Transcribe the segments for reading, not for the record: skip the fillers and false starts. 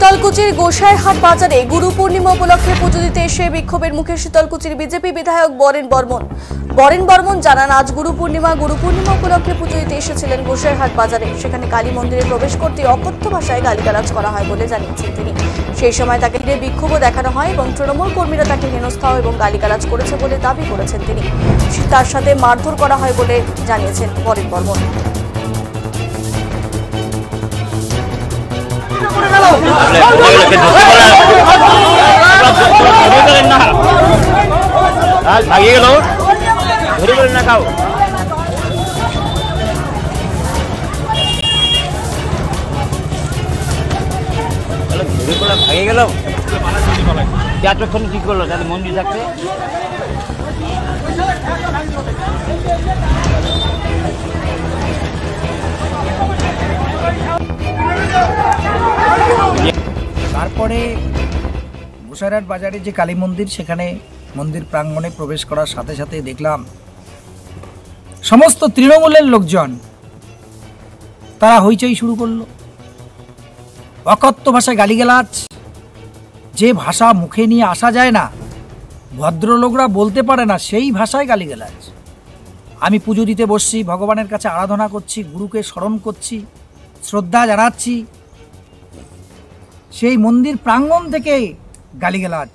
শীতলকুচির গোসাইহাট বাজারে গুরু পূর্ণিমা উপলক্ষে পুজো দিতে এসে বিক্ষোভের মুখে শীতলকুচির বিজেপি বিধায়ক বরেন বর্মন জানান, আজ গুরু পূর্ণিমা উপলক্ষে পুজো দিতে এসেছিলেন গোসাইহাট বাজারে। সেখানে কালী মন্দিরে প্রবেশ করতে অকথ্য ভাষায় গালিগালাজ করা হয় বলে জানিয়েছেন তিনি। সেই সময় তাকে ঘিরে বিক্ষোভও দেখানো হয় এবং তৃণমূল কর্মীরা তাকে হেনস্থা এবং গালিগালাজ করেছে বলে দাবি করেছেন তিনি। তার সাথে মারধর করা হয় বলে জানিয়েছেন বরেন বর্মন। ভাগে গেল এতক্ষণ কি করলো তাহলে মন্দির থাকতে। তারপরে গোসাইহাট বাজারে যে কালী মন্দির, সেখানে মন্দির প্রাঙ্গণে প্রবেশ করার সাথে সাথে দেখলাম সমস্ত তৃণমূলের লোকজন তারা হইচই শুরু করলো। অকথ্য ভাষায় গালিগালাজ, যে ভাষা মুখে নিয়ে আসা যায় না, ভদ্রলোকরা বলতে পারে না, সেই ভাষায় গালিগালাজ। আমি পুজো দিতে বসছি, ভগবানের কাছে আরাধনা করছি, গুরুকে স্মরণ করছি, শ্রদ্ধা জানাচ্ছি, সেই মন্দির প্রাঙ্গণ থেকে গালিগালাজ।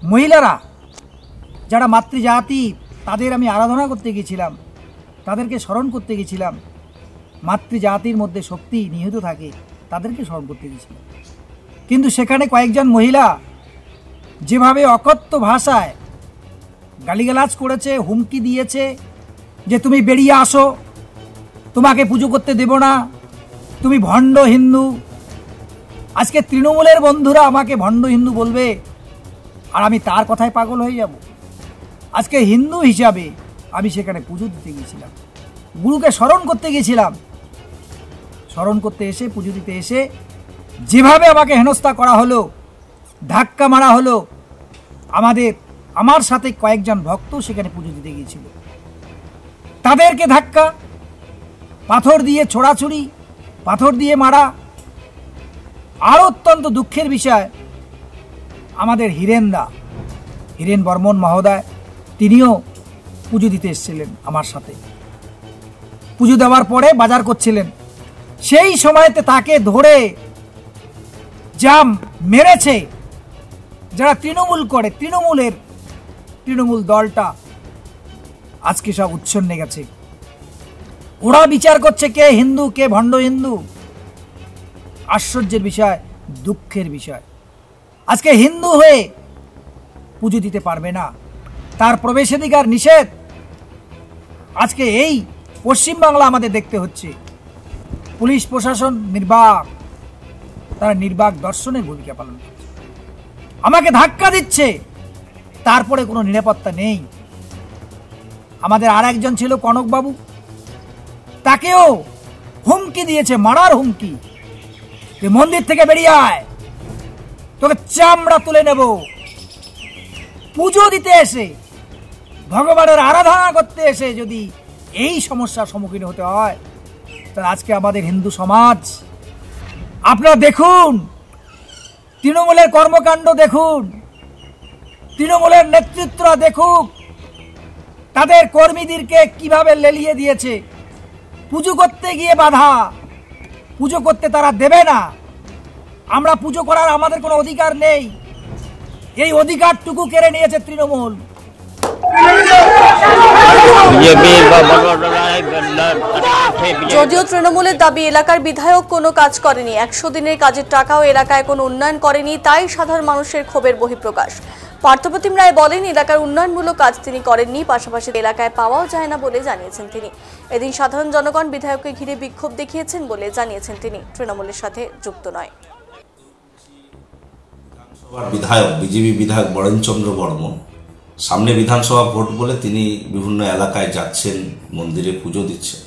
মহিলারা যারা মাতৃজাতি, তাদের আমি আরাধনা করতে গেছিলাম, তাদেরকে স্মরণ করতে গেছিলাম। মাতৃজাতির মধ্যে শক্তি নিহিত থাকে, তাদেরকে স্মরণ করতে গেছিলাম। কিন্তু সেখানে কয়েকজন মহিলা যেভাবে অকথ্য ভাষায় গালিগালাজ করেছে, হুমকি দিয়েছে যে তুমি বেরিয়ে আসো, তোমাকে পুজো করতে দেব না, তুমি ভণ্ড হিন্দু। আজকে তৃণমূলের বন্ধুরা আমাকে ভণ্ড হিন্দু বলবে আর আমি তার কথায় পাগল হয়ে যাব। আজকে হিন্দু হিসাবে আমি সেখানে পুজো দিতে গেছিলাম, গুরুকে স্মরণ করতে গেছিলাম। স্মরণ করতে এসে, পুজো দিতে এসে যেভাবে আমাকে হেনস্থা করা হলো, ধাক্কা মারা হলো। আমার সাথে কয়েকজন ভক্ত সেখানে পুজো দিতে গিয়েছিল, তাদেরকে ধাক্কা, পাথর দিয়ে ছোড়াছুড়ি, পাথর দিয়ে মারা। আর অত্যন্ত দুঃখের বিষয়, আমাদের হিরেন বর্মন মহোদয়, তিনিও পুজো দিতে এসেছিলেন আমার সাথে। পুজো দেওয়ার পরে বাজার করছিলেন, সেই সময়তে তাকে ধরে যা মেরেছে যারা তৃণমূল করে, তৃণমূল দলটা আজকে সব উচ্ছন্নে গেছে। ওরা বিচার করছে কে হিন্দু, কে ভণ্ড হিন্দু। আশ্চর্যের বিষয়, দুঃখের বিষয়, আজকে হিন্দু হয়ে পুজো দিতে পারবে না, তার প্রবেশাধিকার নিষেধ। আজকে এই পশ্চিমবাংলা আমাদের দেখতে হচ্ছে। পুলিশ প্রশাসন নির্বাক, তারা নির্বাক দর্শনের ভূমিকা পালন করছে। আমাকে ধাক্কা দিচ্ছে, তারপরে কোনো নিরাপত্তা নেই। আমাদের আর একজন ছিল কনকবাবু, তাকেও হুমকি দিয়েছে, মারার হুমকি, যে মন্দির থেকে বেরিয়ে আয়, তোকে চামড়া তুলে নেব। পুজো দিতে এসে, ভগবানের আরাধনা করতে এসে যদি এই সমস্যার সম্মুখীন হতে হয়, তাহলে আজকে আমাদের হিন্দু সমাজ, আপনারা দেখুন, তৃণমূলের কর্মকাণ্ড দেখুন, তৃণমূলের নেতৃত্বরা দেখুক তাদের কর্মীদেরকে কিভাবে লেলিয়ে দিয়েছে। পুজো করতে গিয়ে বাধা, পুজো করতে তারা দেবে না। আমরা পুজো করার আমাদের কোনো অধিকার নেই, এই অধিকারটুকু কেড়ে নিয়েছে তৃণমূল। যদিও তৃণমূলের দাবি এলাকার বিধায়ক কোনো কাজ করেনি, 100 দিনের কাজের টাকাও এলাকায় কোনো উন্নয়ন করেনি, তাই সাধারণ মানুষের ক্ষোভের বহিঃপ্রকাশ। পার্থপ্রতিম রায় বলেন, এলাকার উন্নয়নমূলক কাজ তিনি করেননি, পাশাপাশি এলাকায় পাওয়াও যায় না বলে জানিয়েছেন তিনি। এদিন সাধারণ জনগণ বিধায়ককে ঘিরে বিক্ষোভ দেখিয়েছেন বলে জানিয়েছেন তিনি, তৃণমূলের সাথে যুক্ত নয়। বিধায়ক, বিজেপি বিধায়ক বরেনচন্দ্র বর্মন, সামনে বিধানসভা ভোট বলে তিনি বিভিন্ন এলাকায় যাচ্ছেন, মন্দিরে পুজো দিচ্ছেন।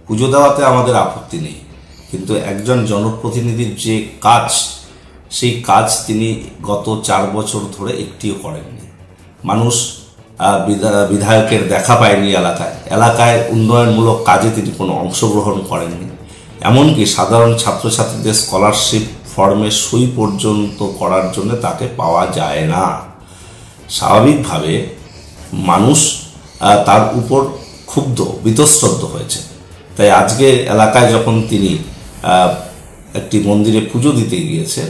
পুজো দেওয়াতে আমাদের আপত্তি নেই, কিন্তু একজন জনপ্রতিনিধির যে কাজ, সেই কাজ তিনি গত 4 বছর ধরে একটিও করেননি। মানুষ বিধায়কের দেখা পায়নি, এলাকায় উন্নয়নমূলক কাজে তিনি কোনো অংশগ্রহণ করেননি। এমনকি সাধারণ ছাত্রছাত্রীদের স্কলারশিপ ফর্মে সই পর্যন্ত করার জন্য তাকে পাওয়া যায় না। স্বাভাবিকভাবে মানুষ তার উপর ক্ষুব্ধ বীতশ্রদ্ধ হয়েছে। তাই আজকে এলাকায় যখন তিনি একটি মন্দিরে পুজো দিতে গিয়েছে,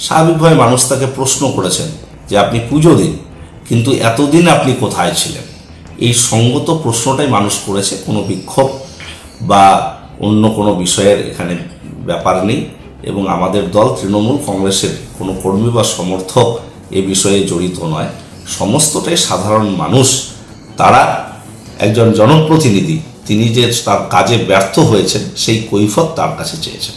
স্বাভাবিকভাবে মানুষ তাকে প্রশ্ন করেছেন যে আপনি পুজো দিন, কিন্তু এতদিন আপনি কোথায় ছিলেন? এই সঙ্গত প্রশ্নটাই মানুষ করেছে, কোনো বিক্ষোভ বা অন্য কোনো বিষয়ের এখানে ব্যাপার নেই। এবং আমাদের দল তৃণমূল কংগ্রেসের কোনো কর্মী বা সমর্থক এ বিষয়ে জড়িত নয়। সমস্তটাই সাধারণ মানুষ। তারা একজন জনপ্রতিনিধি, তিনি যে তার কাজে ব্যর্থ হয়েছেন সেই কৈফিয়ত তার কাছে চেয়েছেন।